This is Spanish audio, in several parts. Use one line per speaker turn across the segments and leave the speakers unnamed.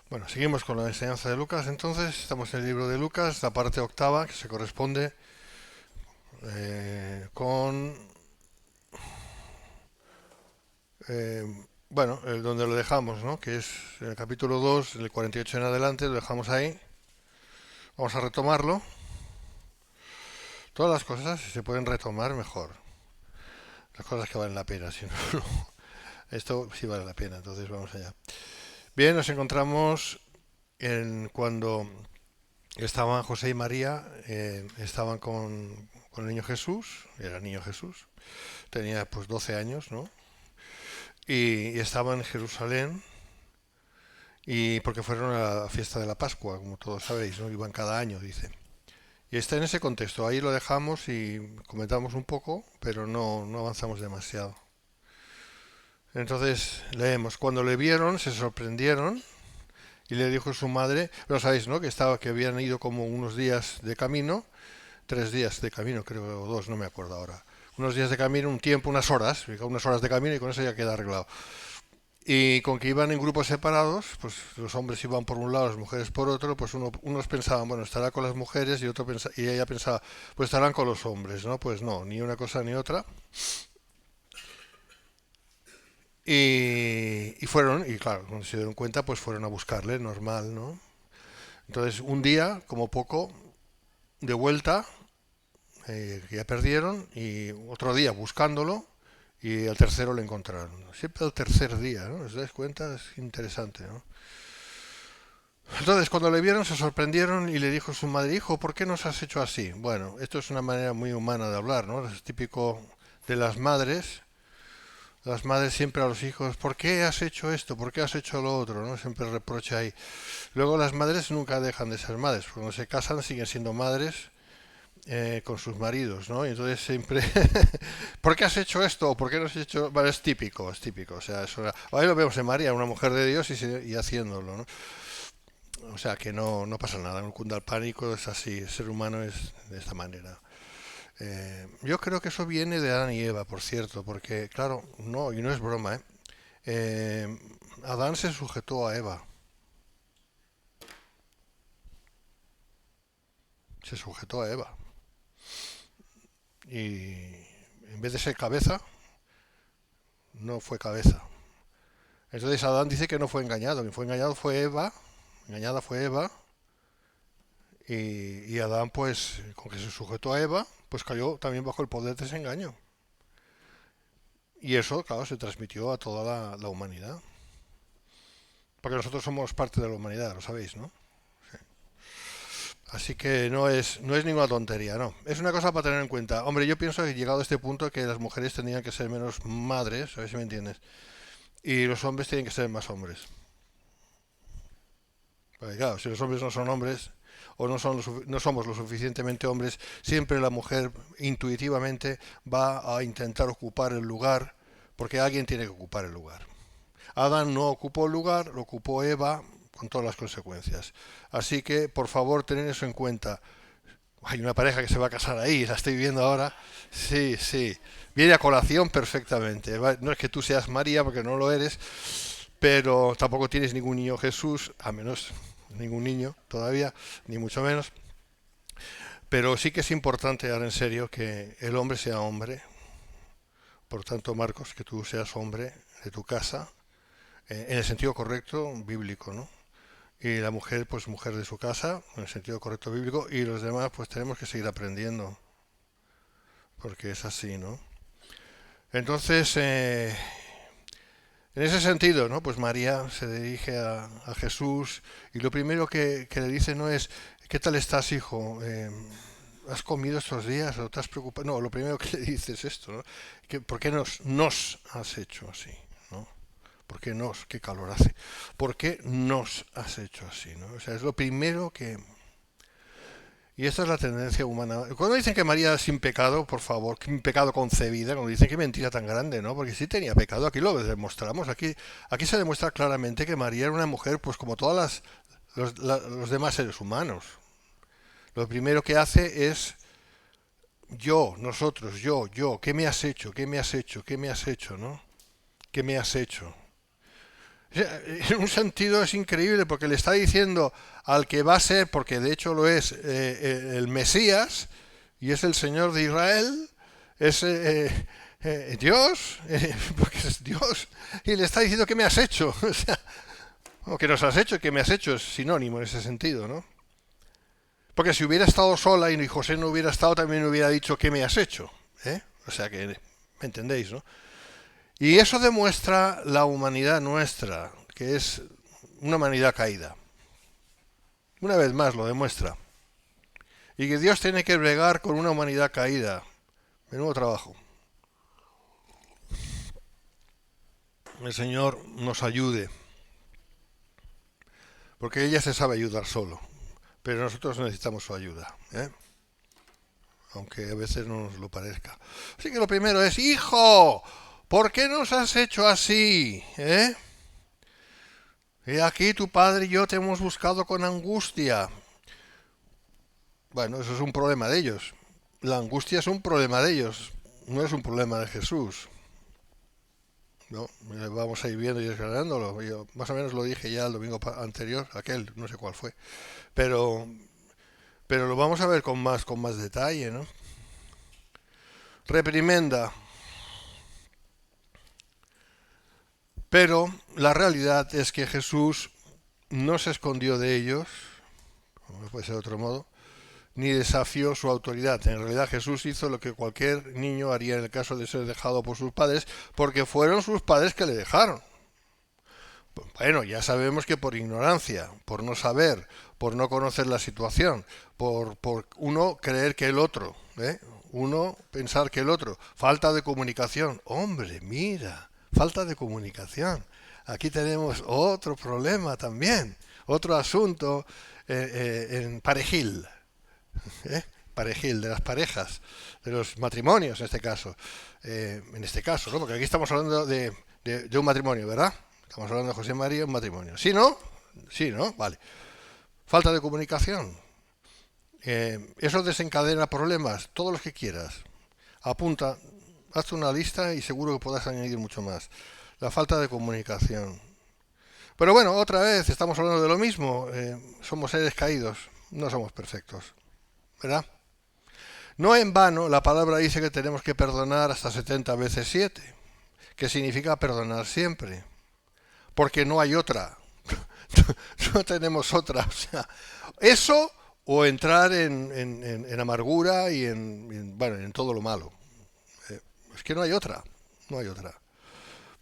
Bueno, seguimos con la enseñanza de Lucas. Entonces, estamos en el libro de Lucas, la parte octava, que se corresponde con, eh, bueno, donde lo dejamos, ¿no? Que es el capítulo 2, del 48 en adelante, lo dejamos ahí. Vamos a retomarlo. Todas las cosas, si se pueden retomar, mejor. Las cosas que valen la pena, si no, no. Esto sí vale la pena, entonces vamos allá. Bien, nos encontramos en cuando estaban José y María, estaban con el niño Jesús, era niño Jesús, tenía pues 12 años, ¿no? Y estaban en Jerusalén y porque fueron a la fiesta de la Pascua, como todos sabéis, ¿no? Iban cada año, dice. Y está en ese contexto, ahí lo dejamos y comentamos un poco, pero no avanzamos demasiado. Entonces leemos, cuando le vieron se sorprendieron y le dijo su madre, lo sabéis, ¿no? Que habían ido como unos días de camino, 3 días de camino, creo, o dos, no me acuerdo ahora. Unos días de camino, un tiempo, unas horas de camino y con eso ya queda arreglado. Y con que iban en grupos separados, pues los hombres iban por un lado, las mujeres por otro, pues unos pensaban, bueno, estará con las mujeres y ella pensaba, pues estarán con los hombres, ¿no? Pues no, ni una cosa ni otra. Y fueron, y claro, cuando se dieron cuenta, pues fueron a buscarle, normal, ¿no? Entonces, un día, como poco, de vuelta, que ya perdieron, y otro día buscándolo, y al tercero lo encontraron. Siempre al tercer día, ¿no? ¿Os dais cuenta? Es interesante, ¿no? Entonces, cuando le vieron, se sorprendieron y le dijo su madre, hijo, ¿por qué nos has hecho así? Bueno, esto es una manera muy humana de hablar, ¿no? Es típico de las madres. Las madres siempre a los hijos, ¿por qué has hecho esto? ¿Por qué has hecho lo otro? ¿No? Siempre reprocha ahí. Luego las madres nunca dejan de ser madres. Cuando se casan siguen siendo madres con sus maridos, ¿no? Y entonces siempre, ¿por qué has hecho esto? ¿Por qué no has hecho? Bueno, es típico, es típico. O sea, ahí lo vemos en María, una mujer de Dios y haciéndolo, ¿no? O sea, que no pasa nada, no cunda el pánico, es así, el ser humano es de esta manera. Yo creo que eso viene de Adán y Eva, por cierto, porque, claro, no, y no es broma, ¿eh? Eh, Adán se sujetó a Eva, se sujetó a Eva, y en vez de ser cabeza, no fue cabeza. Entonces Adán dice que no fue engañado, quien fue engañado fue Eva, engañada fue Eva, y Adán pues con que se sujetó a Eva, pues cayó también bajo el poder de ese engaño. Y eso, claro, se transmitió a toda la humanidad. Porque nosotros somos parte de la humanidad, lo sabéis, ¿no? Así que no es ninguna tontería, no. Es una cosa para tener en cuenta. Hombre, yo pienso que llegado a este punto que las mujeres tendrían que ser menos madres, a ver si me entiendes, y los hombres tienen que ser más hombres. Porque claro, si los hombres no son hombres o no somos lo suficientemente hombres, siempre la mujer intuitivamente va a intentar ocupar el lugar, porque alguien tiene que ocupar el lugar. Adán no ocupó el lugar, lo ocupó Eva con todas las consecuencias. Así que, por favor, tened eso en cuenta. Hay una pareja que se va a casar ahí, la estoy viendo ahora. Sí, sí. Viene a colación perfectamente. No es que tú seas María, porque no lo eres, pero tampoco tienes ningún niño Jesús, a menos ningún niño todavía, ni mucho menos. Pero sí que es importante, ahora en serio, que el hombre sea hombre. Por tanto, Marcos, que tú seas hombre de tu casa, en el sentido correcto, bíblico, ¿no? Y la mujer, pues mujer de su casa, en el sentido correcto bíblico, y los demás, pues tenemos que seguir aprendiendo, porque es así, ¿no? Entonces, en ese sentido, ¿no? Pues María se dirige a Jesús y lo primero que le dice no es, ¿qué tal estás, hijo? ¿Has comido estos días o te has preocupado? No, lo primero que le dice es esto, ¿no? ¿Por qué nos has hecho así? ¿No? ¿Por qué nos? ¿Qué calor hace? ¿Por qué nos has hecho así? ¿No? O sea, es lo primero que... Y esta es la tendencia humana. Cuando dicen que María es sin pecado, por favor, sin pecado concebida, cuando dicen que mentira tan grande, ¿no? Porque sí tenía pecado, aquí lo demostramos. Aquí se demuestra claramente que María era una mujer, pues como todas los demás seres humanos. Lo primero que hace es yo, nosotros, yo, ¿qué me has hecho? ¿Qué me has hecho? ¿Qué me has hecho? ¿No? ¿Qué me has hecho? En un sentido es increíble porque le está diciendo al que va a ser, porque de hecho lo es, el Mesías, y es el Señor de Israel, es Dios, porque es Dios, y le está diciendo ¿qué me has hecho? O sea, o que nos has hecho, que me has hecho, es sinónimo en ese sentido, ¿no? Porque si hubiera estado sola y José no hubiera estado, también hubiera dicho ¿qué me has hecho? ¿Eh? O sea que, ¿me entendéis, no? Y eso demuestra la humanidad nuestra, que es una humanidad caída. Una vez más lo demuestra. Y que Dios tiene que bregar con una humanidad caída. Menudo trabajo. El Señor nos ayude. Porque ella se sabe ayudar solo. Pero nosotros necesitamos su ayuda. Aunque a veces no nos lo parezca. Así que lo primero es, hijo, ¿por qué nos has hecho así? He aquí tu padre y yo te hemos buscado con angustia. Bueno, eso es un problema de ellos. La angustia es un problema de ellos, no es un problema de Jesús. No, vamos a ir viendo y desgranándolo. Yo más o menos lo dije ya el domingo anterior, aquel, no sé cuál fue. Pero, pero lo vamos a ver con más detalle, ¿no? Reprimenda. Pero la realidad es que Jesús no se escondió de ellos, como no puede ser de otro modo, ni desafió su autoridad. En realidad Jesús hizo lo que cualquier niño haría en el caso de ser dejado por sus padres, porque fueron sus padres que le dejaron. Bueno, ya sabemos que por ignorancia, por no saber, por no conocer la situación, por uno creer que el otro, uno pensar que el otro, falta de comunicación. Hombre, mira, falta de comunicación. Aquí tenemos otro problema también, otro asunto en Parejil. Parejil, de las parejas, de los matrimonios en este caso, ¿no? Porque aquí estamos hablando de un matrimonio, ¿verdad? Estamos hablando de José María, un matrimonio. ¿Sí, no? Sí, ¿no? Vale. Falta de comunicación. Eso desencadena problemas, todos los que quieras. Apunta, hazte una lista y seguro que podrás añadir mucho más. La falta de comunicación. Pero bueno, otra vez estamos hablando de lo mismo. Somos seres caídos, no somos perfectos, ¿verdad? No en vano la palabra dice que tenemos que perdonar hasta 70 veces 7, que significa perdonar siempre, porque no hay otra, no tenemos otra. O sea, eso o entrar en amargura y en todo lo malo. Es que no hay otra, no hay otra.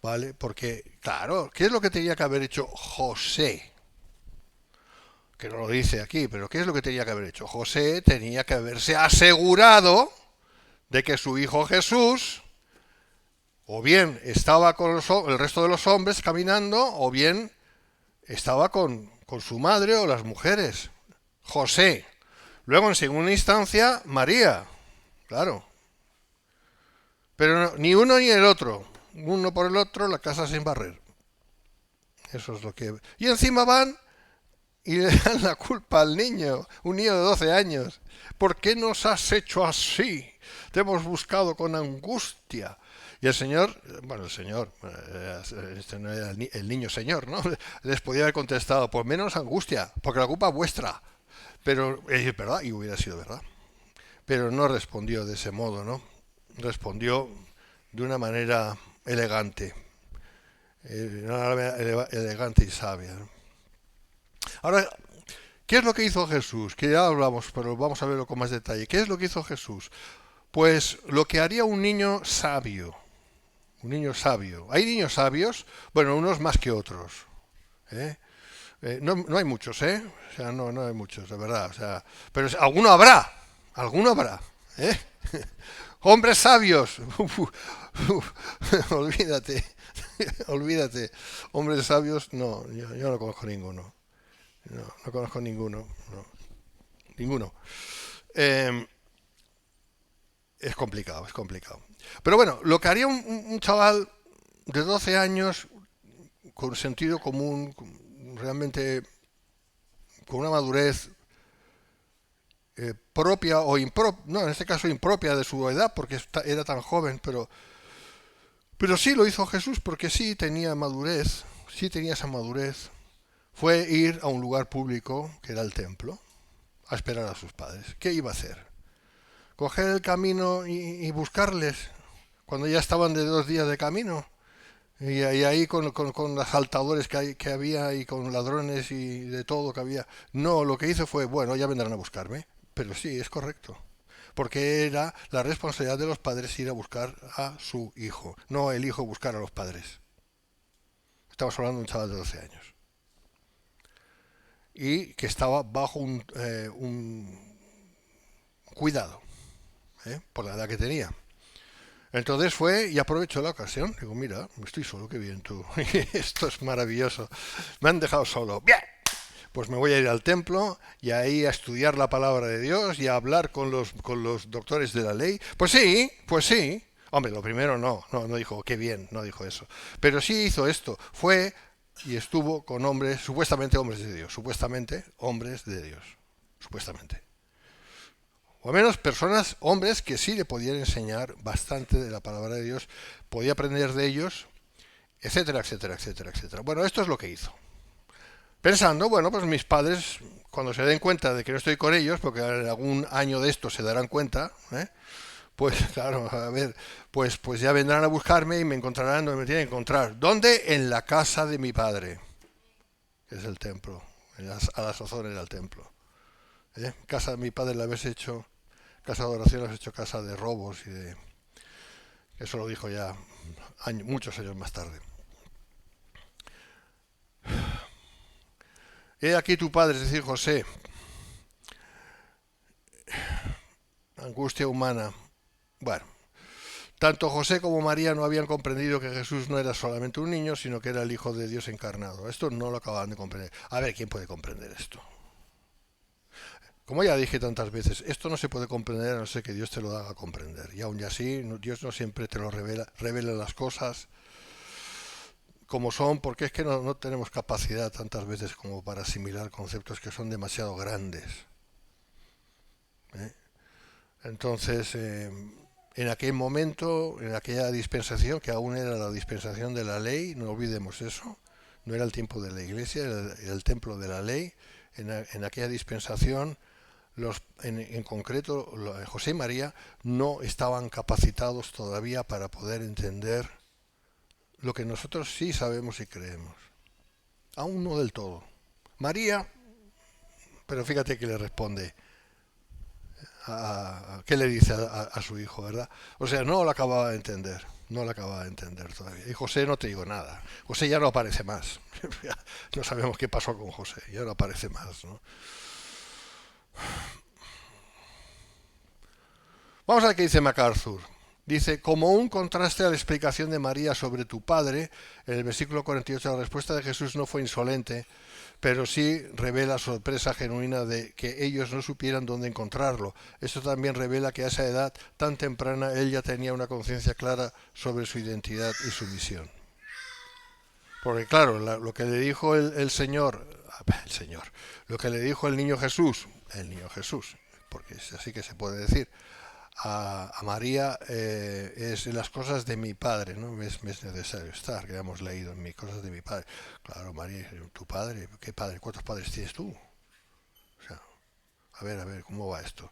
¿Vale? Porque, claro, ¿qué es lo que tenía que haber hecho José? Que no lo dice aquí, pero ¿qué es lo que tenía que haber hecho? José tenía que haberse asegurado de que su hijo Jesús o bien estaba con el resto de los hombres caminando, o bien estaba con su madre o las mujeres. José. Luego, en segunda instancia, María. Claro. Pero no, ni uno ni el otro. Uno por el otro, la casa sin barrer. Eso es lo que... Y encima van y le dan la culpa al niño, un niño de 12 años. ¿Por qué nos has hecho así? Te hemos buscado con angustia. Y el Señor, bueno, el Señor, este no era el niño Señor, ¿no? Les podía haber contestado, pues menos angustia, porque la culpa es vuestra. Pero, es verdad, y hubiera sido verdad. Pero no respondió de ese modo, ¿no? Respondió de una manera elegante. Elegante y sabia, ¿no? Ahora, ¿qué es lo que hizo Jesús? Que ya hablamos, pero vamos a verlo con más detalle. ¿Qué es lo que hizo Jesús? Pues lo que haría un niño sabio. Un niño sabio. ¿Hay niños sabios? Bueno, unos más que otros. No hay muchos, O sea, no hay muchos, de verdad. O sea, pero alguno habrá. Alguno habrá. Hombres sabios. Olvídate. Olvídate. Hombres sabios, no, yo no conozco ninguno. No conozco ninguno. No. Ninguno. Es complicado, es complicado. Pero bueno, lo que haría un chaval de 12 años con sentido común, realmente con una madurez propia o impropia, no, en este caso impropia de su edad, porque era tan joven, pero sí lo hizo Jesús porque sí tenía madurez, sí tenía esa madurez, fue ir a un lugar público, que era el templo, a esperar a sus padres. ¿Qué iba a hacer? ¿Coger el camino y buscarles cuando ya estaban de 2 días de camino? Y ahí con asaltadores que había y con ladrones y de todo que había. No, lo que hizo fue, bueno, ya vendrán a buscarme. Pero sí, es correcto. Porque era la responsabilidad de los padres ir a buscar a su hijo, no el hijo buscar a los padres. Estamos hablando de un chaval de 12 años. Y que estaba bajo un cuidado, por la edad que tenía. Entonces fue y aprovechó la ocasión. Digo, mira, estoy solo, qué bien tú. Esto es maravilloso. Me han dejado solo. Bien. Pues me voy a ir al templo y ahí a estudiar la palabra de Dios y a hablar con los doctores de la ley. Pues sí, pues sí. Hombre, lo primero no dijo, qué bien, no dijo eso. Pero sí hizo esto. Fue y estuvo con hombres, supuestamente hombres de Dios. Supuestamente hombres de Dios. Supuestamente. O al menos personas, hombres que sí le podían enseñar bastante de la palabra de Dios, podía aprender de ellos, etcétera, etcétera, etcétera, etcétera. Bueno, esto es lo que hizo. Pensando, bueno, pues mis padres, cuando se den cuenta de que no estoy con ellos, porque en algún año de esto se darán cuenta, pues claro, a ver, pues ya vendrán a buscarme y me encontrarán donde me tienen que encontrar. ¿Dónde? En la casa de mi padre, que es el templo. A la sazón era el templo. Casa de mi padre la habéis hecho, casa de oración la habéis hecho casa de robos y de... Eso lo dijo ya muchos años más tarde. He aquí tu padre, es decir, José, angustia humana. Bueno, tanto José como María no habían comprendido que Jesús no era solamente un niño, sino que era el Hijo de Dios encarnado. Esto no lo acababan de comprender. A ver, ¿quién puede comprender esto? Como ya dije tantas veces, esto no se puede comprender a no ser que Dios te lo haga comprender. Y aun así, Dios no siempre te lo revela las cosas como son, porque es que no tenemos capacidad tantas veces como para asimilar conceptos que son demasiado grandes. Entonces, en aquel momento, en aquella dispensación, que aún era la dispensación de la ley, no olvidemos eso, no era el tiempo de la iglesia, era el templo de la ley, en aquella dispensación, en concreto José y María no estaban capacitados todavía para poder entender lo que nosotros sí sabemos y creemos. Aún no del todo. María, pero fíjate que le responde, qué le dice a su hijo, ¿verdad? O sea, no lo acababa de entender, no lo acababa de entender todavía. Y José no te digo nada, José ya no aparece más. No sabemos qué pasó con José, ya no aparece más, ¿no? Vamos a ver qué dice MacArthur. Dice, como un contraste a la explicación de María sobre tu padre, en el versículo 48 la respuesta de Jesús no fue insolente, pero sí revela sorpresa genuina de que ellos no supieran dónde encontrarlo. Esto también revela que a esa edad tan temprana él ya tenía una conciencia clara sobre su identidad y su misión. Porque claro, lo que le dijo el Señor, lo que le dijo el niño Jesús, porque es así que se puede decir, a María es las cosas de mi padre, ¿no? Me es necesario estar, que hemos leído en mis cosas de mi padre. Claro, María, tu padre, ¿qué padre? ¿Cuántos padres tienes tú? O sea, a ver, ¿cómo va esto?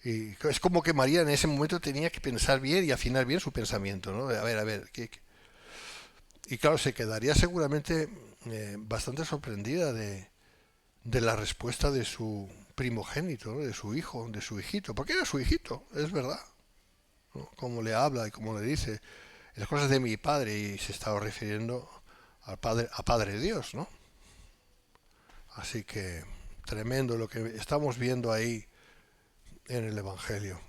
Y es como que María en ese momento tenía que pensar bien y afinar bien su pensamiento, ¿no? A ver, ¿qué? Y claro, se quedaría seguramente bastante sorprendida de la respuesta de su primogénito, ¿no? De su hijo, de su hijito, porque era su hijito, es verdad, ¿no? Como le habla y como le dice las cosas de mi padre, y se estaba refiriendo al padre, a Padre Dios, ¿no? Así que tremendo lo que estamos viendo ahí en el Evangelio.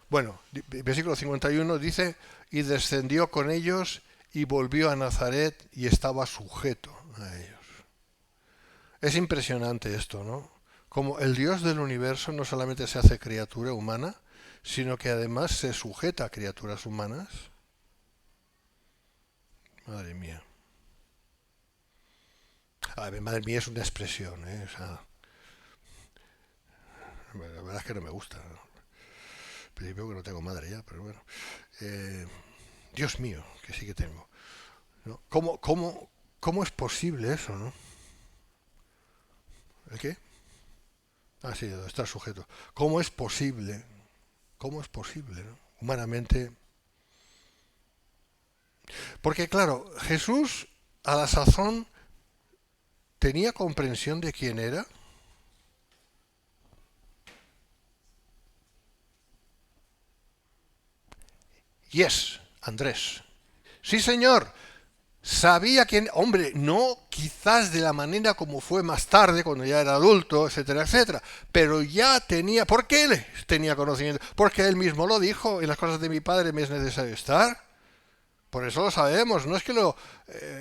Bueno, versículo 51 dice, y descendió con ellos y volvió a Nazaret y estaba sujeto a ellos. Es impresionante esto, ¿no? Como el Dios del universo no solamente se hace criatura humana, sino que además se sujeta a criaturas humanas. Madre mía. A ver, madre mía es una expresión, ¿eh? O sea, la verdad es que no me gusta, ¿no? Principio que no tengo madre ya, pero bueno. Dios mío, que sí que tengo, ¿no? ¿Cómo ¿Cómo es posible eso, no? ¿El qué? Ah, sí, está el sujeto. ¿Cómo es posible? ¿Cómo es posible, no? Humanamente. Porque claro, Jesús a la sazón tenía comprensión de quién era. Yes, Andrés. Sí, señor. Sabía quién, hombre, no quizás de la manera como fue más tarde, cuando ya era adulto, etcétera, etcétera, pero ya tenía, ¿por qué él tenía conocimiento? Porque él mismo lo dijo, en las cosas de mi padre me es necesario estar. Por eso lo sabemos, no es que lo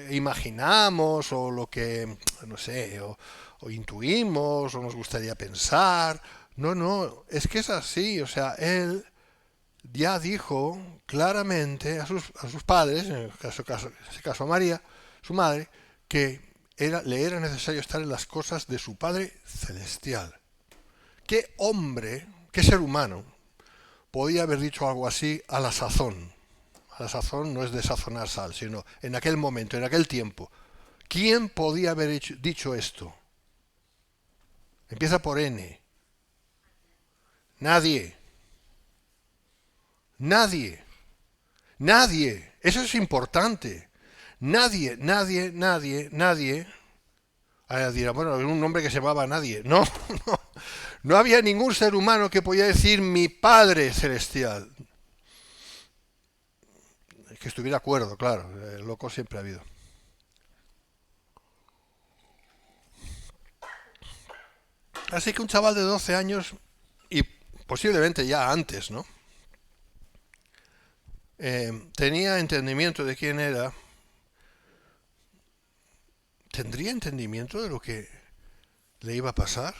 imaginamos o lo que, no sé, o intuimos o nos gustaría pensar. No, no, es que es así, o sea, él ya dijo claramente a sus padres, en ese caso a María, su madre, que le era necesario estar en las cosas de su Padre Celestial. ¿Qué hombre, qué ser humano podía haber dicho algo así a la sazón? A la sazón no es de sazonar sal, sino en aquel momento, en aquel tiempo. ¿Quién podía haber dicho esto? Empieza por N. Nadie. Nadie. Nadie. Eso es importante. Nadie, nadie, nadie, nadie. Ahora dirá, bueno, era un hombre que se llamaba Nadie. No, no. No había ningún ser humano que podía decir mi Padre Celestial. Que estuviera de acuerdo, claro. Loco siempre ha habido. Así que un chaval de 12 años, y posiblemente ya antes, ¿no? Tenía entendimiento de quién era. ¿Tendría entendimiento de lo que le iba a pasar?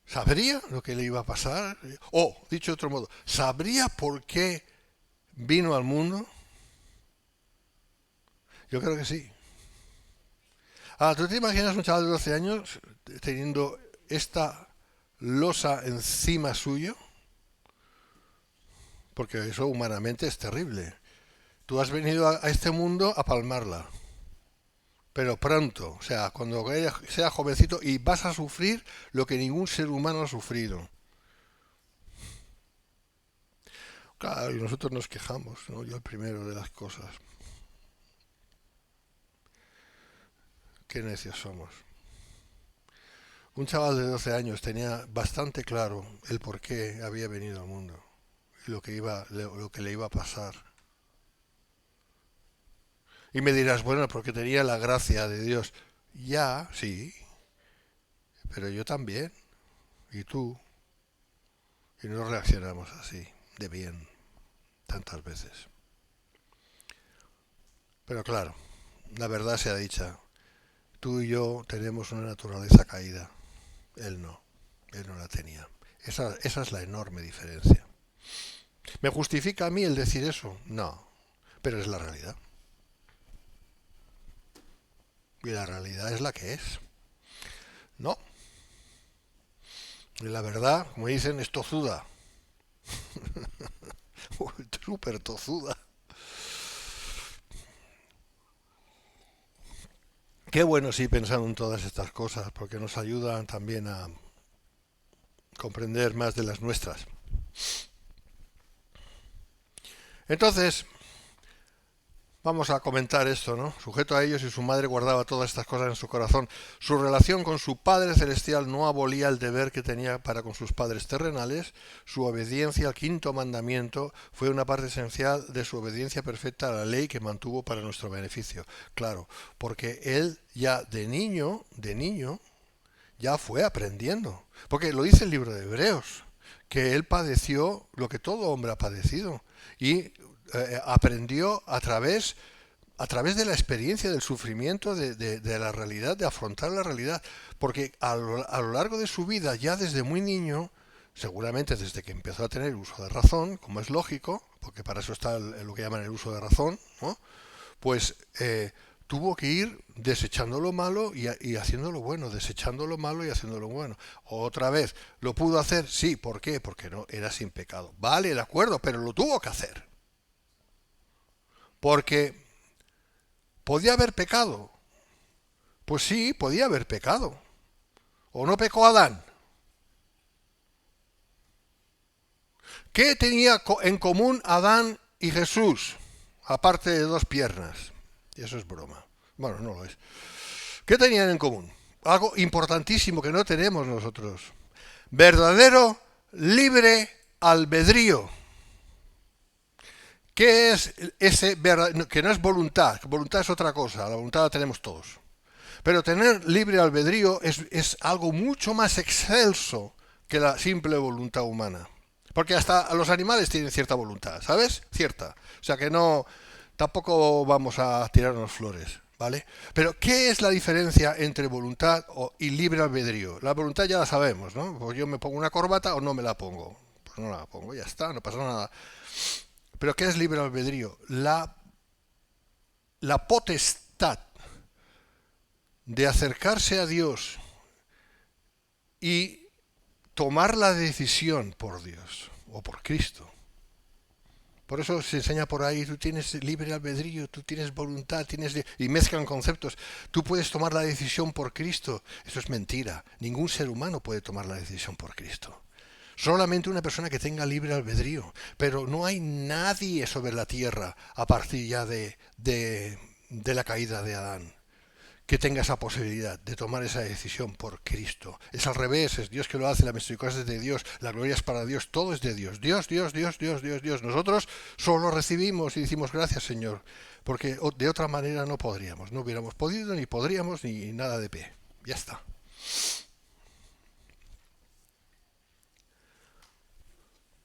¿Sabría lo que le iba a pasar? O, dicho de otro modo, ¿sabría por qué vino al mundo? Yo creo que sí. Ah, ¿tú te imaginas un chaval de 12 años teniendo esta losa encima suyo? Porque eso humanamente es terrible. Tú has venido a este mundo a palmarla. Pero pronto, o sea, cuando seas jovencito y vas a sufrir lo que ningún ser humano ha sufrido. Claro, y nosotros nos quejamos, ¿no? Yo el primero de las cosas. Qué necios somos. Un chaval de 12 años tenía bastante claro el por qué había venido al mundo y lo que le iba a pasar. Y me dirás, bueno, porque tenía la gracia de Dios. Ya, sí, pero yo también. Y tú. Y no reaccionamos así, de bien, tantas veces. Pero claro, la verdad sea dicha. Tú y yo tenemos una naturaleza caída. Él no. Él no la tenía. Esa es la enorme diferencia. ¿Me justifica a mí el decir eso? No. Pero es la realidad. Y la realidad es la que es. No. Y la verdad, como dicen, es tozuda. Súper tozuda. Qué bueno sí pensar en todas estas cosas, porque nos ayudan también a comprender más de las nuestras. Entonces, vamos a comentar esto, ¿no? Sujeto a ellos y su madre guardaba todas estas cosas en su corazón. Su relación con su Padre Celestial no abolía el deber que tenía para con sus padres terrenales. Su obediencia al quinto mandamiento fue una parte esencial de su obediencia perfecta a la ley que mantuvo para nuestro beneficio. Claro, porque él ya de niño, ya fue aprendiendo. Porque lo dice el libro de Hebreos, que él padeció lo que todo hombre ha padecido. Y aprendió a través de la experiencia del sufrimiento, de la realidad, de afrontar la realidad. Porque a lo largo de su vida, ya desde muy niño, seguramente desde que empezó a tener uso de razón, como es lógico, porque para eso está lo que llaman el uso de razón, ¿no? Pues tuvo que ir desechando lo malo y haciendo lo bueno, desechando lo malo y haciendo lo bueno. Otra vez, ¿lo pudo hacer? Sí, ¿por qué? Porque no era sin pecado. Vale, de acuerdo, pero lo tuvo que hacer. Porque ¿Podía haber pecado? Pues sí, podía haber pecado. ¿O no pecó Adán? ¿Qué tenía en común Adán y Jesús? Aparte de 2 piernas. Y eso es broma. Bueno, no lo es. ¿Qué tenían en común? Algo importantísimo que no tenemos nosotros. Verdadero libre albedrío. ¿Qué es ese verdadero? Que no es voluntad. Voluntad es otra cosa. La voluntad la tenemos todos. Pero tener libre albedrío es algo mucho más excelso que la simple voluntad humana. Porque hasta los animales tienen cierta voluntad, ¿sabes? Cierta. O sea que no, tampoco vamos a tirarnos flores, ¿vale? Pero ¿qué es la diferencia entre voluntad y libre albedrío? La voluntad ya la sabemos, ¿no? Pues yo me pongo una corbata o no me la pongo. Pues no la pongo, ya está, no pasa nada. Pero ¿qué es libre albedrío? La potestad de acercarse a Dios y tomar la decisión por Dios o por Cristo. Por eso se enseña por ahí, tú tienes libre albedrío, tú tienes voluntad, y mezclan conceptos. Tú puedes tomar la decisión por Cristo. Eso es mentira. Ningún ser humano puede tomar la decisión por Cristo. Solamente una persona que tenga libre albedrío. Pero no hay nadie sobre la tierra a partir ya de la caída de Adán que tenga esa posibilidad de tomar esa decisión por Cristo. Es al revés, es Dios que lo hace, la misericordia es de Dios, la gloria es para Dios, todo es de Dios. Dios, Dios, Dios, Dios, Dios, Dios. Nosotros solo recibimos y decimos gracias, Señor, porque de otra manera no podríamos, no hubiéramos podido, ni podríamos, ni nada de pie. Ya está.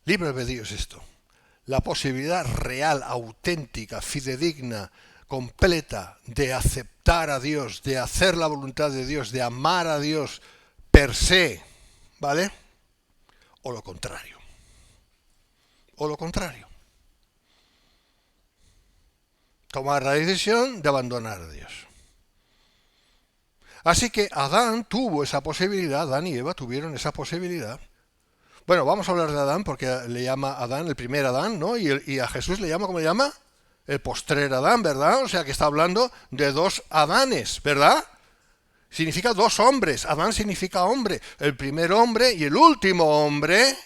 Libre albedrío es esto. La posibilidad real, auténtica, fidedigna, completa de aceptar a Dios, de hacer la voluntad de Dios, de amar a Dios per se, ¿vale? O lo contrario. O lo contrario. Tomar la decisión de abandonar a Dios. Así que Adán tuvo esa posibilidad, Adán y Eva tuvieron esa posibilidad. Bueno, vamos a hablar de Adán porque le llama Adán el primer Adán, ¿no? Y a Jesús le llama, ¿cómo le llama? El postrer Adán, ¿verdad? O sea que está hablando de 2 Adanes, ¿verdad? Significa 2 hombres. Adán significa hombre. El primer hombre y el último hombre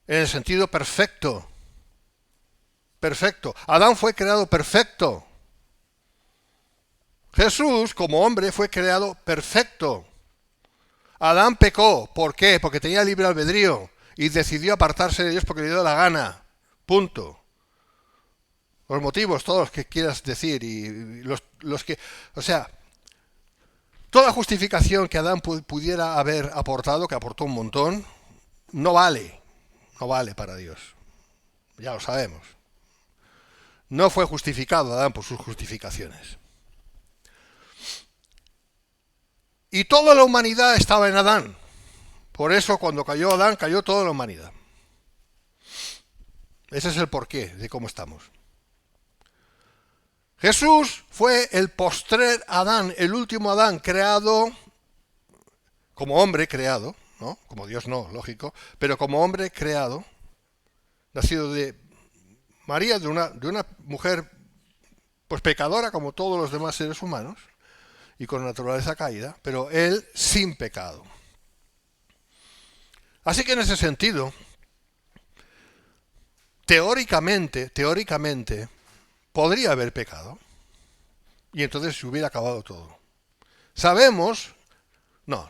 en el sentido perfecto. Perfecto. Adán fue creado perfecto. Jesús, como hombre, fue creado perfecto. Adán pecó. ¿Por qué? Porque tenía libre albedrío y decidió apartarse de Dios porque le dio la gana. Punto. Los motivos, todos los que quieras decir y los que... O sea, toda justificación que Adán pudiera haber aportado, que aportó un montón, no vale para Dios. Ya lo sabemos. No fue justificado Adán por sus justificaciones. Y toda la humanidad estaba en Adán. Por eso cuando cayó Adán, cayó toda la humanidad. Ese es el porqué de cómo estamos. Jesús fue el postrer Adán, el último Adán creado, como hombre creado, ¿no? Como Dios no, lógico, pero como hombre creado, nacido de María, de una mujer pues pecadora como todos los demás seres humanos, y con naturaleza caída, pero él sin pecado. Así que en ese sentido, teóricamente, podría haber pecado, y entonces se hubiera acabado todo. Sabemos no.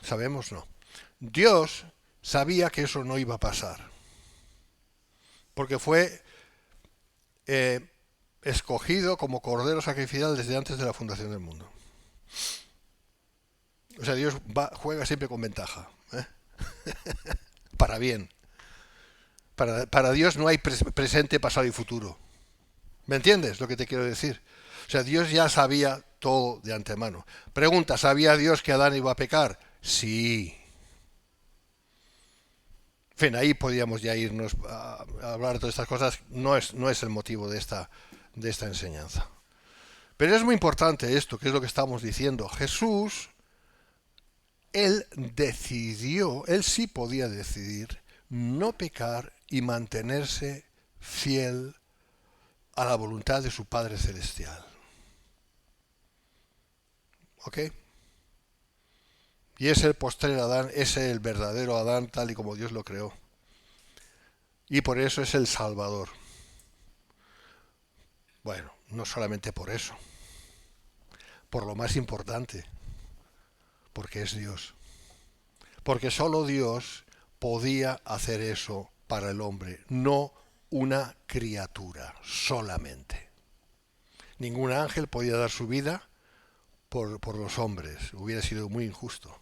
Dios sabía que eso no iba a pasar, porque fue escogido como cordero sacrificial desde antes de la fundación del mundo. O sea, Dios juega siempre con ventaja, ¿eh? Para bien. Para Dios no hay presente, pasado y futuro. ¿Me entiendes lo que te quiero decir? O sea, Dios ya sabía todo de antemano. Pregunta, ¿sabía Dios que Adán iba a pecar? Sí. En fin, ahí podíamos ya irnos a hablar de todas estas cosas. No es el motivo de esta enseñanza. Pero es muy importante esto, que es lo que estamos diciendo. Jesús, él sí podía decidir no pecar y mantenerse fiel a la voluntad de su Padre Celestial. ¿Ok? Y es el postrer Adán, es el verdadero Adán tal y como Dios lo creó. Y por eso es el Salvador. Bueno, no solamente por eso, por lo más importante, porque es Dios. Porque solo Dios podía hacer eso para el hombre, no una criatura solamente. Ningún ángel podía dar su vida por los hombres, hubiera sido muy injusto.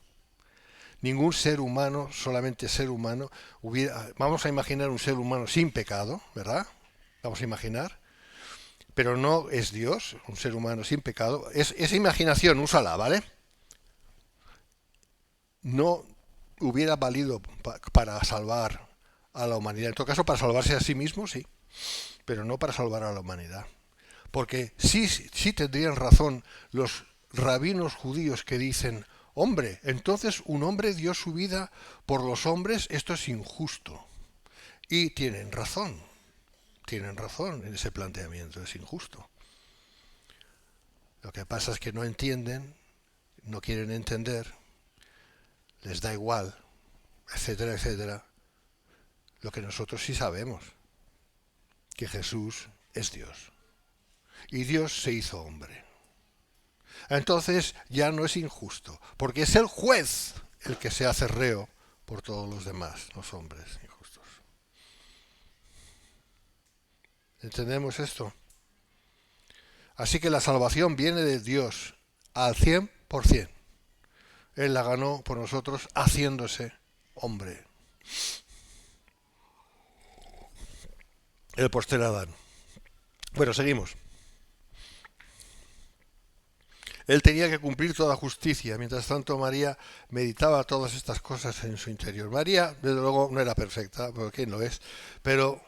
Ningún ser humano, solamente ser humano, vamos a imaginar un ser humano sin pecado, ¿verdad? Vamos a imaginar, pero no es Dios, un ser humano sin pecado. Esa imaginación, úsala, ¿vale? No hubiera valido para salvar a la humanidad. En todo caso, para salvarse a sí mismo, sí, pero no para salvar a la humanidad. Porque sí tendrían razón los rabinos judíos que dicen, hombre, entonces un hombre dio su vida por los hombres, esto es injusto. Y tienen razón en ese planteamiento, es injusto. Lo que pasa es que no entienden, no quieren entender, les da igual, etcétera, etcétera, lo que nosotros sí sabemos, que Jesús es Dios. Y Dios se hizo hombre. Entonces ya no es injusto, porque es el juez el que se hace reo por todos los demás, los hombres injustos. ¿Entendemos esto? Así que la salvación viene de Dios al 100%. Él la ganó por nosotros haciéndose hombre. El postrer Adán. Bueno, seguimos. Él tenía que cumplir toda justicia. Mientras tanto, María meditaba todas estas cosas en su interior. María, desde luego, no era perfecta, porque no es, pero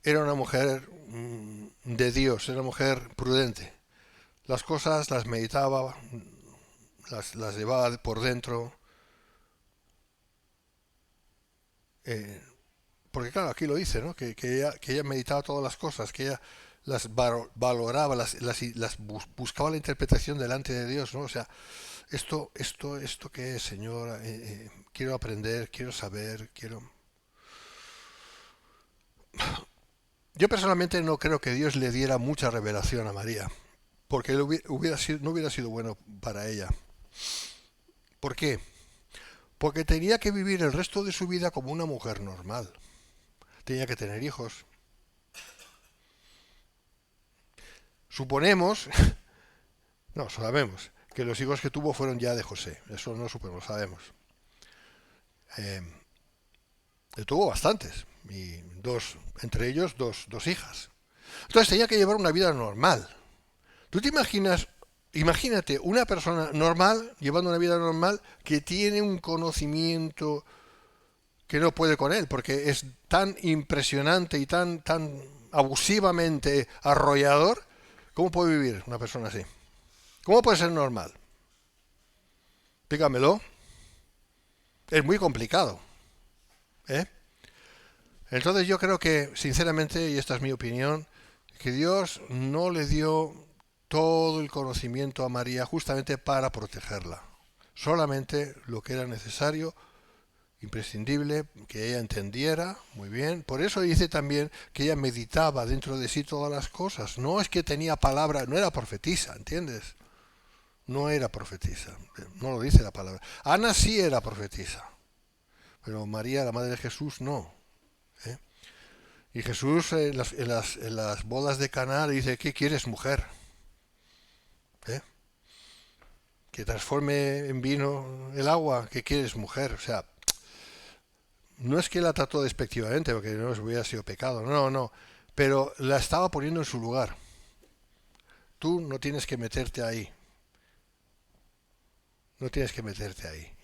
era una mujer de Dios, era una mujer prudente. Las cosas las meditaba, las llevaba por dentro. Porque claro, aquí lo dice, ¿no? Que ella meditaba todas las cosas, que ella las valoraba, buscaba la interpretación delante de Dios, ¿no? O sea, esto que es, Señor, quiero aprender, quiero saber, quiero... Yo personalmente no creo que Dios le diera mucha revelación a María, porque no hubiera sido bueno para ella. ¿Por qué? Porque tenía que vivir el resto de su vida como una mujer normal. Tenía que tener hijos. Suponemos, no, sabemos, que los hijos que tuvo fueron ya de José. Eso no suponemos, sabemos. Tuvo bastantes, y entre ellos dos hijas. Entonces tenía que llevar una vida normal. ¿Tú te imaginas? Imagínate una persona normal llevando una vida normal que tiene un conocimiento que no puede con él, porque es tan impresionante y tan abusivamente arrollador. ¿Cómo puede vivir una persona así? ¿Cómo puede ser normal? Explícamelo. Es muy complicado. ¿Eh? Entonces yo creo que, sinceramente, y esta es mi opinión, que Dios no le dio todo el conocimiento a María justamente para protegerla. Solamente lo que era necesario, imprescindible, que ella entendiera muy bien. Por eso dice también que ella meditaba dentro de sí todas las cosas. No es que tenía palabra, no era profetisa, ¿entiendes? No era profetisa, no lo dice la palabra. Ana sí era profetisa, pero María, la madre de Jesús, no. ¿Eh? Y Jesús en las bodas de Caná le dice, ¿qué quieres, mujer? ¿Eh? Que transforme en vino el agua, ¿qué quieres, mujer? O sea, no es que la trató despectivamente, porque no hubiera sido pecado, no, pero la estaba poniendo en su lugar. Tú no tienes que meterte ahí. No tienes que meterte ahí.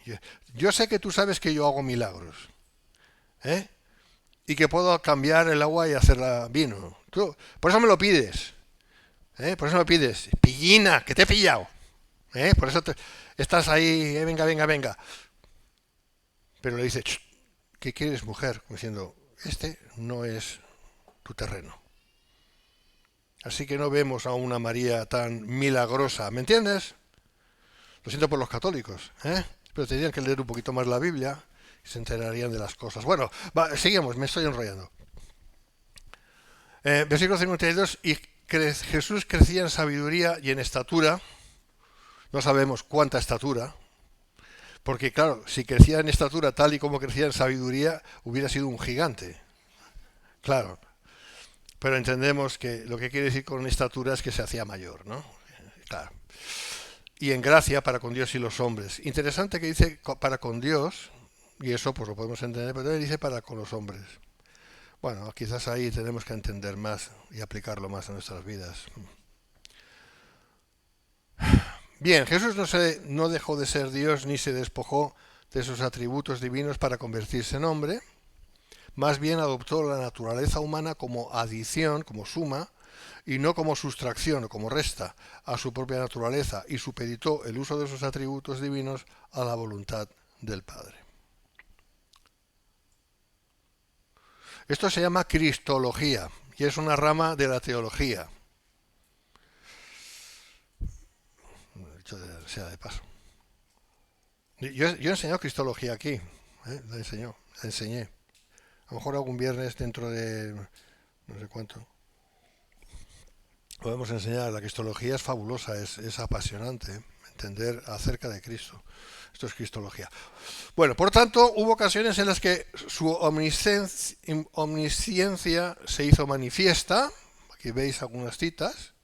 Yo sé que tú sabes que yo hago milagros. ¿Eh? Y que puedo cambiar el agua y hacerla vino. Por eso me lo pides. Por eso me pides. Pillina, que te he pillado. Por eso estás ahí, venga, venga, venga. Pero le dice, ¿qué quieres, mujer? Como diciendo, este no es tu terreno. Así que no vemos a una María tan milagrosa, ¿me entiendes? Lo siento por los católicos, ¿eh? Pero tendrían que leer un poquito más la Biblia y se enterarían de las cosas. Bueno, seguimos, me estoy enrollando. Versículo 52, y Jesús crecía en sabiduría y en estatura. No sabemos cuánta estatura, porque claro, si crecía en estatura tal y como crecía en sabiduría, hubiera sido un gigante. Claro, pero entendemos que lo que quiere decir con estatura es que se hacía mayor, ¿no? Claro. Y en gracia para con Dios y los hombres. Interesante que dice para con Dios, y eso pues lo podemos entender, pero también dice para con los hombres. Bueno, quizás ahí tenemos que entender más y aplicarlo más a nuestras vidas. Bien, Jesús no dejó de ser Dios ni se despojó de sus atributos divinos para convertirse en hombre. Más bien adoptó la naturaleza humana como adición, como suma, y no como sustracción o como resta a su propia naturaleza, y supeditó el uso de sus atributos divinos a la voluntad del Padre. Esto se llama cristología y es una rama de la teología. Dicho sea de paso. Yo he enseñado cristología aquí, la enseñé. A lo mejor algún viernes dentro de no sé cuánto podemos enseñar. La cristología es fabulosa, es apasionante, entender acerca de Cristo. Esto es cristología. Bueno, por tanto, hubo ocasiones en las que su omnisciencia se hizo manifiesta. Aquí veis algunas citas.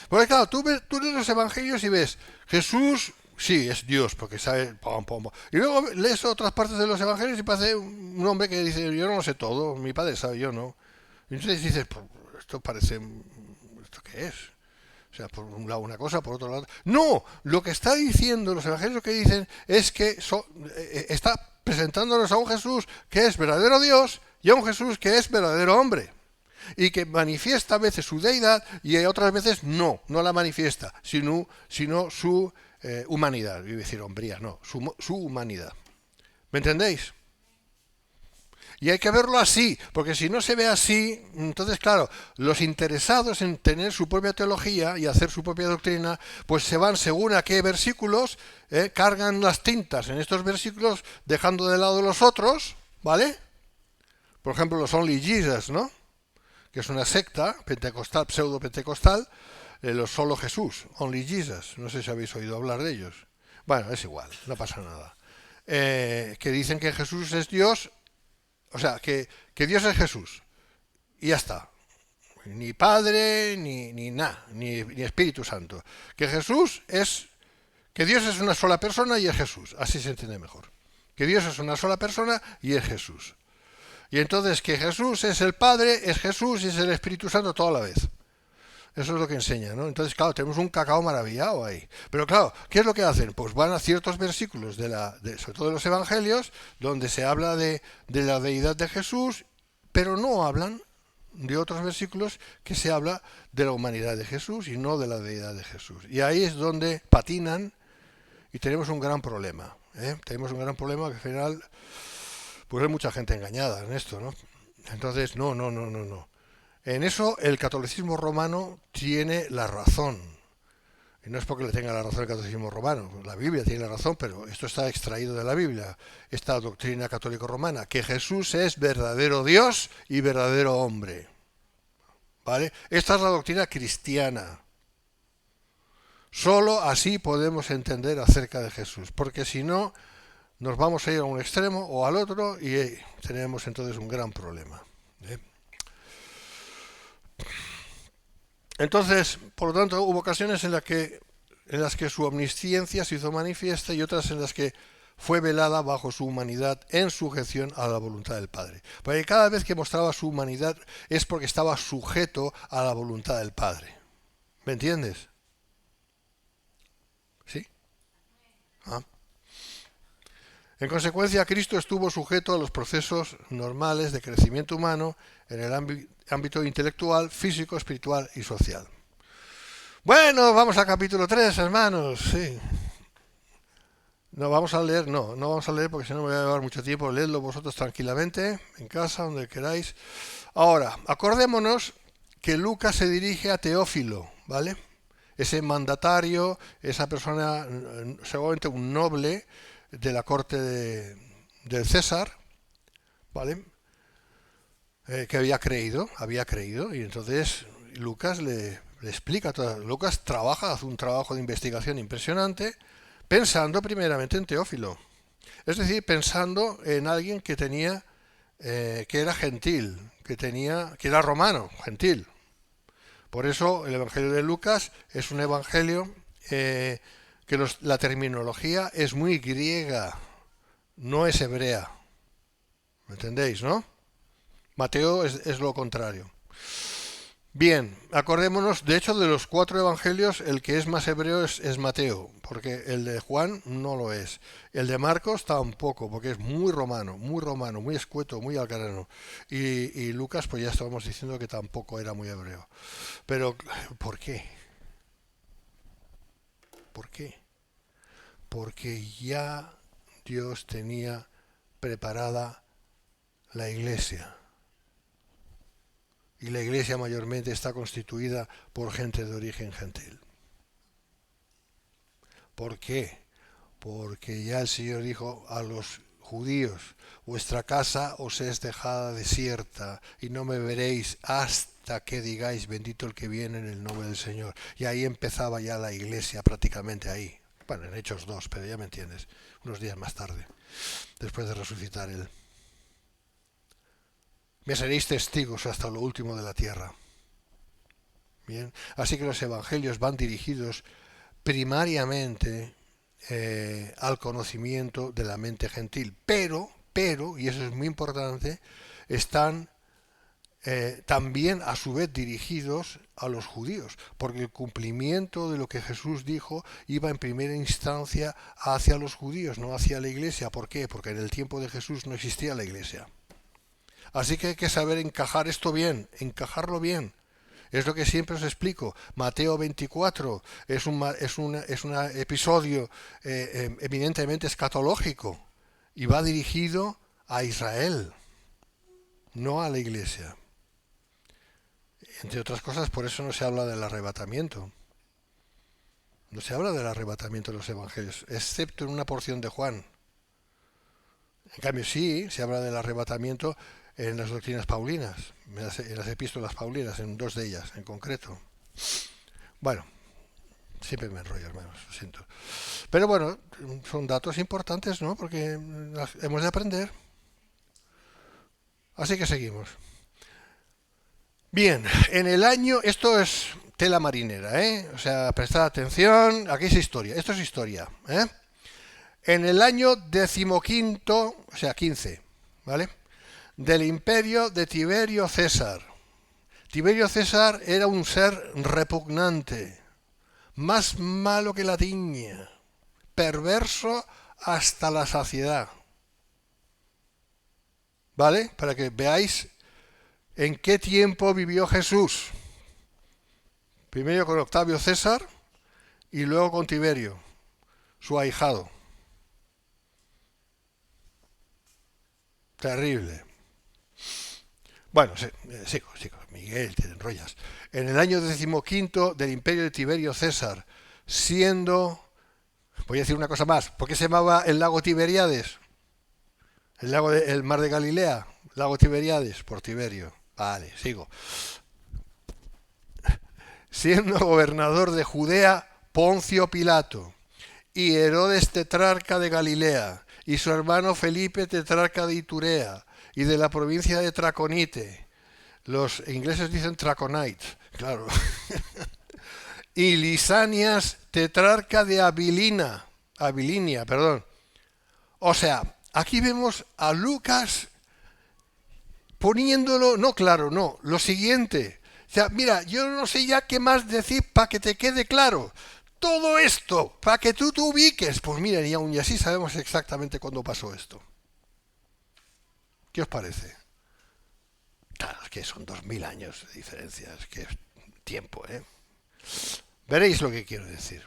Porque claro, tú lees los evangelios y ves, Jesús, sí, es Dios, porque sabe, y luego lees otras partes de los evangelios y parece un hombre que dice, yo no lo sé todo, mi padre sabe, yo no. Y entonces dices, pues, esto parece, ¿esto qué es? O sea, por un lado una cosa, por otro lado... No, lo que está diciendo, los evangelios lo que dicen es que está presentándonos a un Jesús que es verdadero Dios y a un Jesús que es verdadero hombre. Y que manifiesta a veces su deidad y otras veces no la manifiesta, sino su humanidad. Iba a decir hombría, no, su humanidad. ¿Me entendéis? Y hay que verlo así, porque si no se ve así, entonces claro, los interesados en tener su propia teología y hacer su propia doctrina, pues se van según a qué versículos, cargan las tintas en estos versículos, dejando de lado los otros, ¿vale? Por ejemplo, los Only Jesus, ¿no? Que es una secta pentecostal, pseudo-pentecostal, los solo Jesús, Only Jesus. No sé si habéis oído hablar de ellos. Bueno, es igual, no pasa nada. Que dicen que Jesús es Dios, o sea, que Dios es Jesús. Y ya está. Ni Padre, ni nada, ni Espíritu Santo. Que Dios es una sola persona y es Jesús. Así se entiende mejor. Que Dios es una sola persona y es Jesús. Y entonces que Jesús es el Padre, es Jesús y es el Espíritu Santo toda la vez. Eso es lo que enseña, ¿no? Entonces, claro, tenemos un cacao maravillado ahí. Pero claro, ¿qué es lo que hacen? Pues van a ciertos versículos, sobre todo de los evangelios, donde se habla de la deidad de Jesús, pero no hablan de otros versículos que se habla de la humanidad de Jesús y no de la deidad de Jesús. Y ahí es donde patinan y tenemos un gran problema. Tenemos un gran problema que al final... Pues hay mucha gente engañada en esto, ¿no? Entonces, no. En eso el catolicismo romano tiene la razón. Y no es porque le tenga la razón el catolicismo romano. La Biblia tiene la razón, pero esto está extraído de la Biblia. Esta doctrina católico-romana, que Jesús es verdadero Dios y verdadero hombre. ¿Vale? Esta es la doctrina cristiana. Solo así podemos entender acerca de Jesús. Porque si no... nos vamos a ir a un extremo o al otro y tenemos entonces un gran problema. Entonces, por lo tanto, hubo ocasiones en las que su omnisciencia se hizo manifiesta y otras en las que fue velada bajo su humanidad en sujeción a la voluntad del Padre. Porque cada vez que mostraba su humanidad es porque estaba sujeto a la voluntad del Padre. ¿Me entiendes? ¿Sí? ¿Ah? En consecuencia, Cristo estuvo sujeto a los procesos normales de crecimiento humano en el ámbito intelectual, físico, espiritual y social. Bueno, vamos al capítulo 3, hermanos. Sí. No vamos a leer porque si no me voy a llevar mucho tiempo. Leedlo vosotros tranquilamente, en casa, donde queráis. Ahora, acordémonos que Lucas se dirige a Teófilo, ¿vale? ese mandatario, esa persona, seguramente un noble de la corte del César, ¿vale? Que había creído, y entonces Lucas le explica todo. Lucas hace un trabajo de investigación impresionante, pensando primeramente en Teófilo, es decir, pensando en alguien que tenía, que era gentil, que era romano, gentil. Por eso el Evangelio de Lucas es un evangelio que la terminología es muy griega, no es hebrea. ¿Me entendéis, no? Mateo es lo contrario. Bien, acordémonos, de hecho, de los 4 evangelios, el que es más hebreo es Mateo, porque el de Juan no lo es. El de Marcos tampoco, porque es muy romano, muy escueto, muy al grano. Y Lucas, pues ya estábamos diciendo que tampoco era muy hebreo. Pero, ¿por qué? ¿Por qué? Porque ya Dios tenía preparada la iglesia. Y la iglesia mayormente está constituida por gente de origen gentil. ¿Por qué? Porque ya el Señor dijo a los judíos: vuestra casa os es dejada desierta y no me veréis hasta que digáis bendito el que viene en el nombre del Señor. Y ahí empezaba ya la iglesia, prácticamente ahí. Bueno, en Hechos 2, pero ya me entiendes, unos días más tarde, después de resucitar Él. Me seréis testigos hasta lo último de la tierra. Bien, así que los evangelios van dirigidos primariamente al conocimiento de la mente gentil, pero, y eso es muy importante, están también a su vez dirigidos a los judíos, porque el cumplimiento de lo que Jesús dijo iba en primera instancia hacia los judíos, no hacia la iglesia. ¿Por qué? Porque en el tiempo de Jesús no existía la iglesia. Así que hay que saber encajar esto bien, encajarlo bien. Es lo que siempre os explico. Mateo 24 es un episodio eminentemente escatológico y va dirigido a Israel, no a la iglesia. Entre otras cosas, por eso no se habla del arrebatamiento. No se habla del arrebatamiento de los evangelios, excepto en una porción de Juan. En cambio, sí, se habla del arrebatamiento en las doctrinas paulinas, en las epístolas paulinas, en 2 de ellas en concreto. Bueno, siempre me enrollo, hermanos, lo siento. Pero bueno, son datos importantes, ¿no? Porque hemos de aprender. Así que seguimos. Bien, en el año, esto es tela marinera, ¿eh? O sea, prestad atención, aquí es historia, esto es historia, ¿eh? En el año 15, o sea, 15, ¿vale? Del imperio de Tiberio César. Tiberio César era un ser repugnante, más malo que la tiña, perverso hasta la saciedad. ¿Vale? Para que veáis en qué tiempo vivió Jesús. Primero con Octavio César y luego con Tiberio, su ahijado. Terrible. Bueno, sigo, Miguel, te enrollas. En el año 15 del imperio de Tiberio César, siendo, voy a decir una cosa más, ¿por qué se llamaba el lago Tiberíades? El mar de Galilea, lago Tiberíades, por Tiberio. Vale, sigo. Siendo gobernador de Judea Poncio Pilato y Herodes tetrarca de Galilea y su hermano Felipe tetrarca de Iturea y de la provincia de Traconite. Los ingleses dicen Traconite, claro. Y Lisanias tetrarca de Abilinia, perdón. O sea, aquí vemos a Lucas poniéndolo, no claro, no, lo siguiente. O sea, mira, yo no sé ya qué más decir para que te quede claro. Todo esto, para que tú te ubiques. Pues mira, y aún así sabemos exactamente cuándo pasó esto. ¿Qué os parece? Claro, es que son 2000 años de diferencia, es que es tiempo, ¿eh? Veréis lo que quiero decir,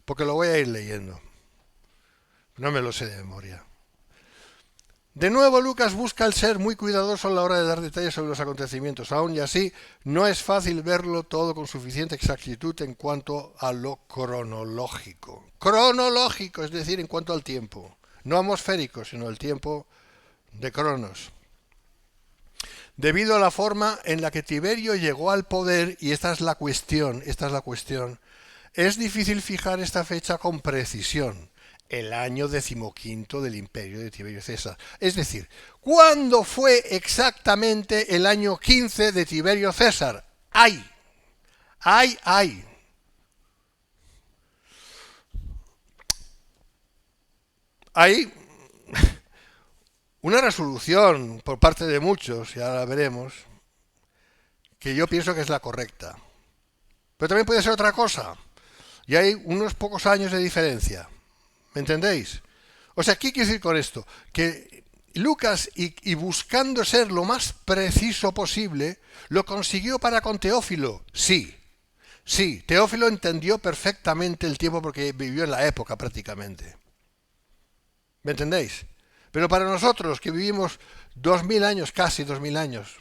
porque lo voy a ir leyendo. No me lo sé de memoria. De nuevo, Lucas busca el ser muy cuidadoso a la hora de dar detalles sobre los acontecimientos. Aún y así, no es fácil verlo todo con suficiente exactitud en cuanto a lo cronológico. Cronológico, es decir, en cuanto al tiempo. No atmosférico, sino el tiempo de Cronos. Debido a la forma en la que Tiberio llegó al poder, y esta es la cuestión, es difícil fijar esta fecha con precisión. El año 15 del imperio de Tiberio César. Es decir, ¿cuándo fue exactamente el año 15 de Tiberio César? ¡Ay! Hay una resolución por parte de muchos, y ahora veremos, que yo pienso que es la correcta. Pero también puede ser otra cosa. Y hay unos pocos años de diferencia. ¿Me entendéis? O sea, ¿qué quiero decir con esto? Que Lucas, y buscando ser lo más preciso posible, lo consiguió para con Teófilo. Sí, Teófilo entendió perfectamente el tiempo porque vivió en la época prácticamente. ¿Me entendéis? Pero para nosotros que vivimos 2000 años, casi 2000 años,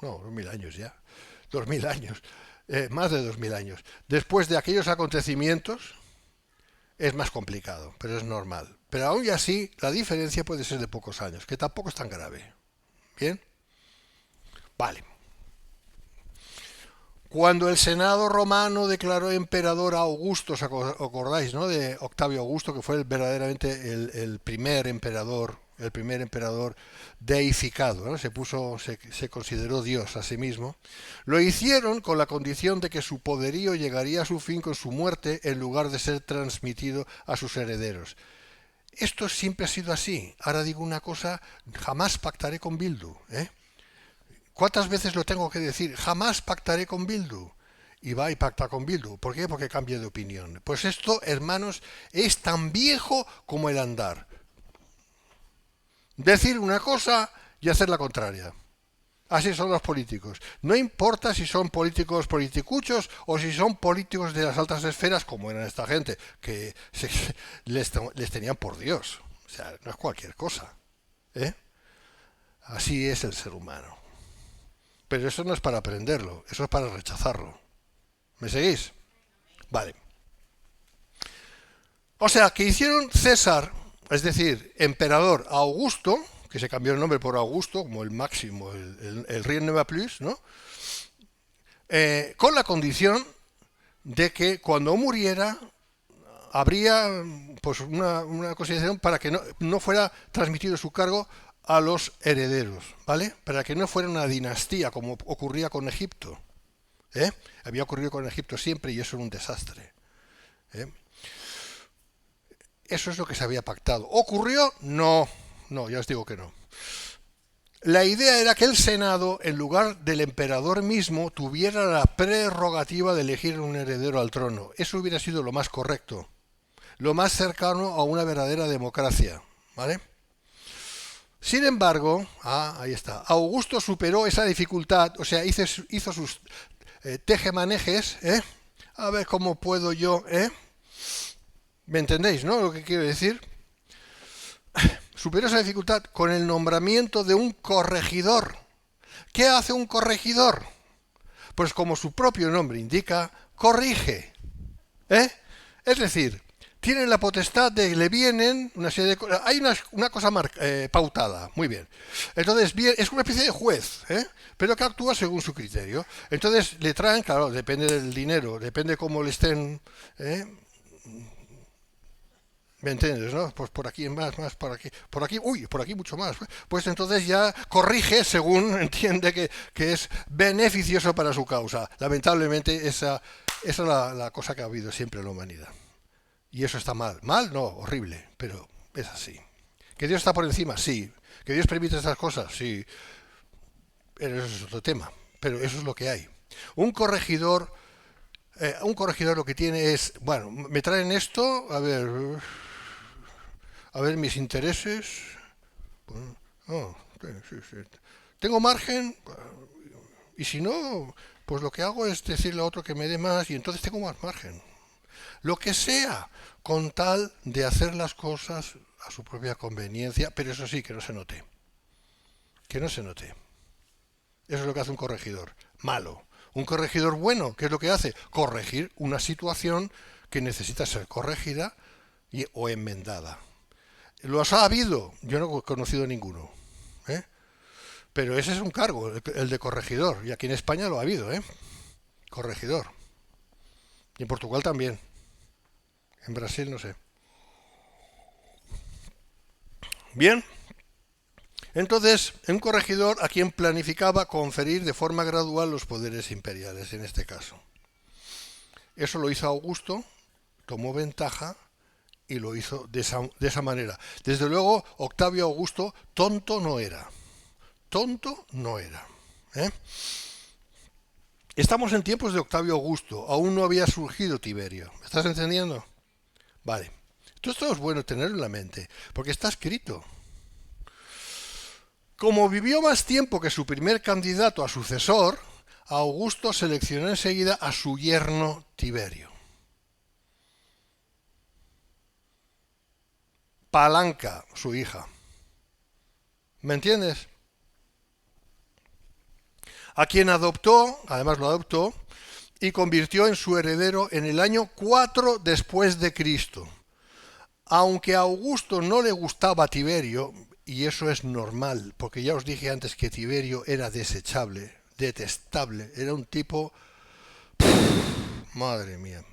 no, 2000 años ya, 2000 años, más de 2000 años, después de aquellos acontecimientos, es más complicado, pero es normal. Pero aún y así, la diferencia puede ser de pocos años, que tampoco es tan grave. ¿Bien? Vale. Cuando el Senado romano declaró emperador a Augusto, ¿os acordáis, no? De Octavio Augusto, que fue verdaderamente el primer emperador deificado, ¿no? Se consideró Dios a sí mismo. Lo hicieron con la condición de que su poderío llegaría a su fin con su muerte en lugar de ser transmitido a sus herederos. Esto siempre ha sido así. Ahora digo una cosa, jamás pactaré con Bildu, ¿eh? ¿Cuántas veces lo tengo que decir? Jamás pactaré con Bildu. Y va y pacta con Bildu. ¿Por qué? Porque cambia de opinión. Pues esto, hermanos, es tan viejo como el andar. Decir una cosa y hacer la contraria. Así son los políticos. No importa si son políticos politicuchos o si son políticos de las altas esferas, como eran esta gente, que les tenían por Dios. O sea, no es cualquier cosa. ¿Eh? Así es el ser humano. Pero eso no es para aprenderlo, eso es para rechazarlo. ¿Me seguís? Vale. O sea, que hicieron César, es decir, emperador Augusto, que se cambió el nombre por Augusto, como el máximo, el rien ne va plus, ¿no? Con la condición de que cuando muriera habría pues una consideración para que no fuera transmitido su cargo a los herederos, ¿vale? Para que no fuera una dinastía como ocurría con Egipto. Había ocurrido con Egipto siempre y eso era un desastre. Eso es lo que se había pactado. ¿Ocurrió? No, ya os digo que no. La idea era que el Senado, en lugar del emperador mismo, tuviera la prerrogativa de elegir un heredero al trono. Eso hubiera sido lo más correcto, lo más cercano a una verdadera democracia, ¿vale? Sin embargo, ahí está, Augusto superó esa dificultad, o sea, hizo sus tejemanejes, a ver cómo puedo yo, ¿me entendéis, no? Lo que quiero decir. Superó esa dificultad con el nombramiento de un corregidor. ¿Qué hace un corregidor? Pues como su propio nombre indica, corrige. Es decir, tienen la potestad de, le vienen una serie de cosas. Hay una cosa pautada, muy bien. Entonces, es una especie de juez, pero que actúa según su criterio. Entonces, le traen, claro, depende del dinero, depende cómo le estén. ¿Me entiendes, no? Pues por aquí más, por aquí mucho más. Pues entonces ya corrige según entiende que es beneficioso para su causa. Lamentablemente esa es la cosa que ha habido siempre en la humanidad. Y eso está mal. Mal, no, horrible, pero es así. ¿Que Dios está por encima? Sí. ¿Que Dios permite estas cosas? Sí. Pero eso es otro tema. Pero eso es lo que hay. Un corregidor lo que tiene es, bueno, me traen esto, a ver mis intereses. Sí. Tengo margen y si no, pues lo que hago es decirle a otro que me dé más y entonces tengo más margen. lo que sea, con tal de hacer las cosas a su propia conveniencia, pero eso sí, que no se note. Que no se note. Eso es lo que hace un corregidor. Malo. Un corregidor bueno, ¿qué es lo que hace? Corregir una situación que necesita ser corregida o enmendada. ¿Los ha habido? Yo no he conocido ninguno. ¿Eh? Pero ese es un cargo, el de corregidor. Y aquí en España lo ha habido, ¿eh? Corregidor. Y en Portugal también. En Brasil no sé. Bien. Entonces, un corregidor a quien planificaba conferir de forma gradual los poderes imperiales, en este caso. Eso lo hizo Augusto, tomó ventaja y lo hizo de esa manera. Desde luego, Octavio Augusto tonto no era. Tonto no era. ¿Eh? Estamos en tiempos de Octavio Augusto, aún no había surgido Tiberio. ¿Me estás entendiendo? Vale. Esto es bueno tenerlo en la mente, porque está escrito. Como vivió más tiempo que su primer candidato a sucesor, Augusto seleccionó enseguida a su yerno Tiberio. Palanca, su hija. ¿Me entiendes? A quien adoptó, además lo adoptó, y convirtió en su heredero en el año 4 después de Cristo. Aunque a Augusto no le gustaba Tiberio, y eso es normal, porque ya os dije antes que Tiberio era desechable, detestable, era un tipo, madre mía,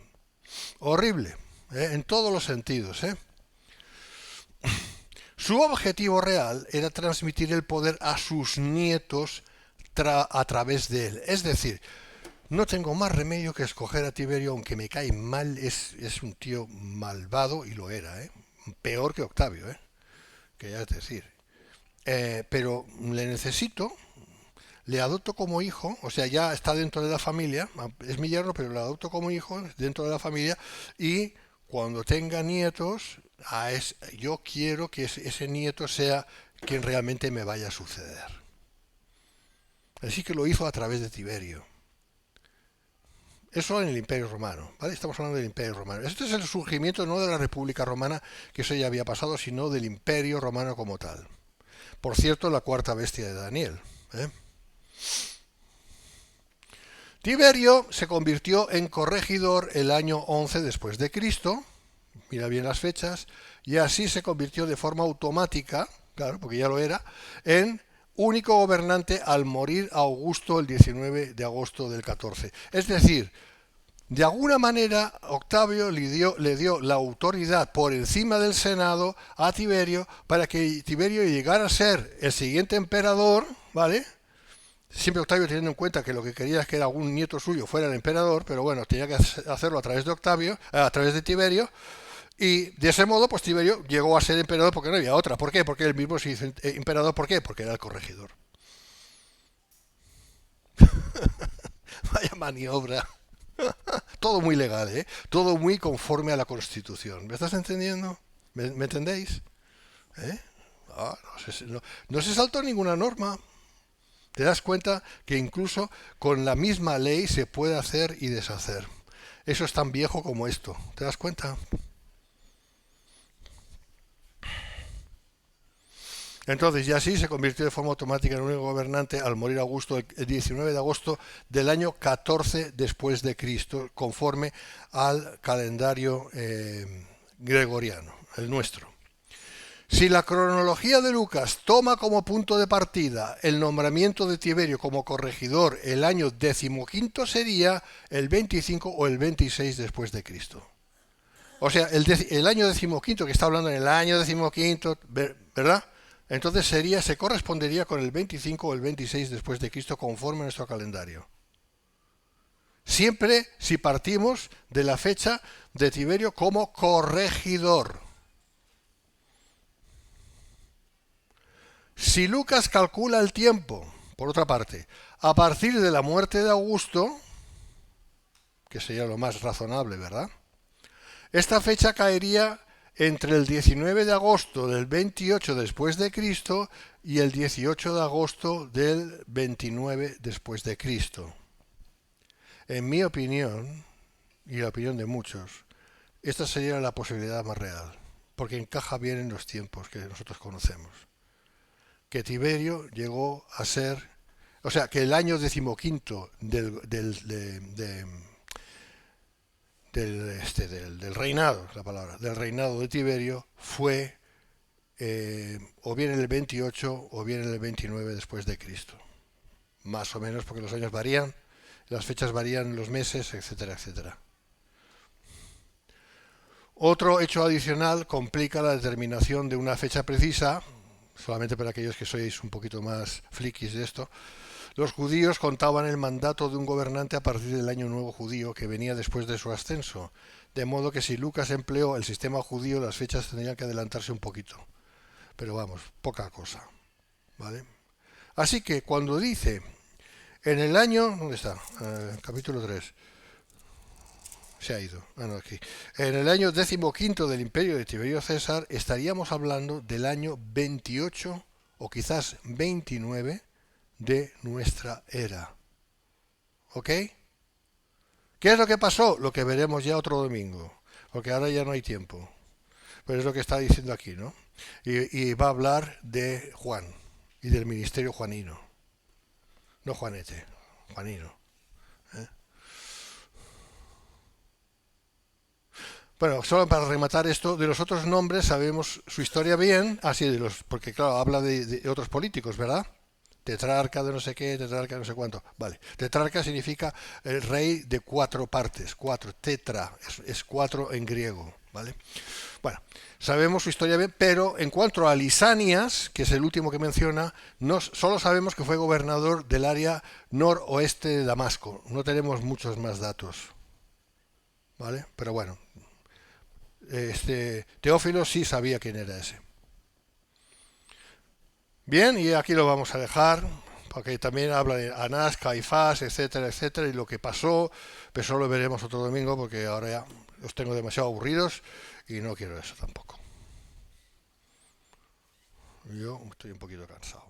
horrible, en todos los sentidos. Su objetivo real era transmitir el poder a sus nietos a través de él. Es decir, no tengo más remedio que escoger a Tiberio, aunque me cae mal, es un tío malvado, y lo era, peor que Octavio, que ya es decir. Pero le necesito, le adopto como hijo, o sea, ya está dentro de la familia, es mi yerno, pero le adopto como hijo dentro de la familia, y cuando tenga nietos, yo quiero que ese nieto sea quien realmente me vaya a suceder. Así que lo hizo a través de Tiberio. Eso en el Imperio Romano, ¿vale? Estamos hablando del Imperio Romano. Este es el surgimiento no de la República Romana, que eso ya había pasado, sino del Imperio Romano como tal. Por cierto, la cuarta bestia de Daniel. Tiberio se convirtió en corregidor el año 11 después de Cristo, mira bien las fechas, y así se convirtió de forma automática, claro, porque ya lo era, en único gobernante al morir Augusto el 19 de agosto del 14. Es decir, de alguna manera Octavio le dio la autoridad por encima del Senado a Tiberio para que Tiberio llegara a ser el siguiente emperador, ¿vale? Siempre Octavio teniendo en cuenta que lo que quería es que algún nieto suyo fuera el emperador, pero bueno, tenía que hacerlo a través de Octavio, a través de Tiberio, y de ese modo pues Tiberio llegó a ser emperador porque no había otra. ¿Por qué? Porque él mismo se hizo emperador. ¿Por qué? Porque era el corregidor. Vaya maniobra. Todo muy legal, ¿eh? Todo muy conforme a la Constitución. ¿Me estás entendiendo? ¿Me entendéis? No se saltó ninguna norma. Te das cuenta que incluso con la misma ley se puede hacer y deshacer. Eso es tan viejo como esto. ¿Te das cuenta? Entonces, y así se convirtió de forma automática en único gobernante al morir Augusto el 19 de agosto del año 14 después de Cristo, conforme al calendario gregoriano, el nuestro. Si la cronología de Lucas toma como punto de partida el nombramiento de Tiberio como corregidor, el año 15 sería el 25 o el 26 después de Cristo. O sea, el año 15, que está hablando en el año 15, ¿verdad? Entonces se correspondería con el 25 o el 26 después de Cristo conforme a nuestro calendario. Siempre si partimos de la fecha de Tiberio como corregidor. Si Lucas calcula el tiempo, por otra parte, a partir de la muerte de Augusto, que sería lo más razonable, ¿verdad? Esta fecha caería entre el 19 de agosto del 28 después de Cristo y el 18 de agosto del 29 después de Cristo. En mi opinión, y la opinión de muchos, esta sería la posibilidad más real, porque encaja bien en los tiempos que nosotros conocemos. Que Tiberio llegó a ser, o sea, que el año decimoquinto del reinado, la palabra, del reinado de Tiberio fue o bien en el 28 o bien en el 29 después de Cristo. Más o menos, porque los años varían, las fechas varían, los meses, etcétera, etcétera. Otro hecho adicional complica la determinación de una fecha precisa, solamente para aquellos que sois un poquito más frikis de esto. Los judíos contaban el mandato de un gobernante a partir del año nuevo judío que venía después de su ascenso, de modo que si Lucas empleó el sistema judío, las fechas tendrían que adelantarse un poquito. Pero vamos, poca cosa, ¿vale? Así que cuando dice en el año, ¿dónde está? Capítulo 3. Se ha ido. Bueno, aquí. En el año 15 del imperio de Tiberio César estaríamos hablando del año 28 o quizás 29 de nuestra era. ¿Ok? ¿Qué es lo que pasó? Lo que veremos ya otro domingo, porque ahora ya no hay tiempo. Pero es lo que está diciendo aquí, ¿no? Y va a hablar de Juan y del ministerio juanino. No Juanete, Juanino. ¿Eh? Bueno, solo para rematar esto, de los otros nombres sabemos su historia bien, así de los, porque claro, habla de otros políticos, ¿verdad? Tetrarca de no sé qué, tetrarca de no sé cuánto. Vale, tetrarca significa el rey de 4 partes, 4, tetra, es 4 en griego, ¿vale? Bueno, sabemos su historia bien, pero en cuanto a Lisanias, que es el último que menciona, solo sabemos que fue gobernador del área noroeste de Damasco. No tenemos muchos más datos, ¿vale? Pero bueno, Teófilo sí sabía quién era ese. Bien, y aquí lo vamos a dejar, porque también habla de Anás, Caifás, etcétera, etcétera, y lo que pasó, pero eso lo veremos otro domingo, porque ahora ya los tengo demasiado aburridos y no quiero eso tampoco. Yo estoy un poquito cansado.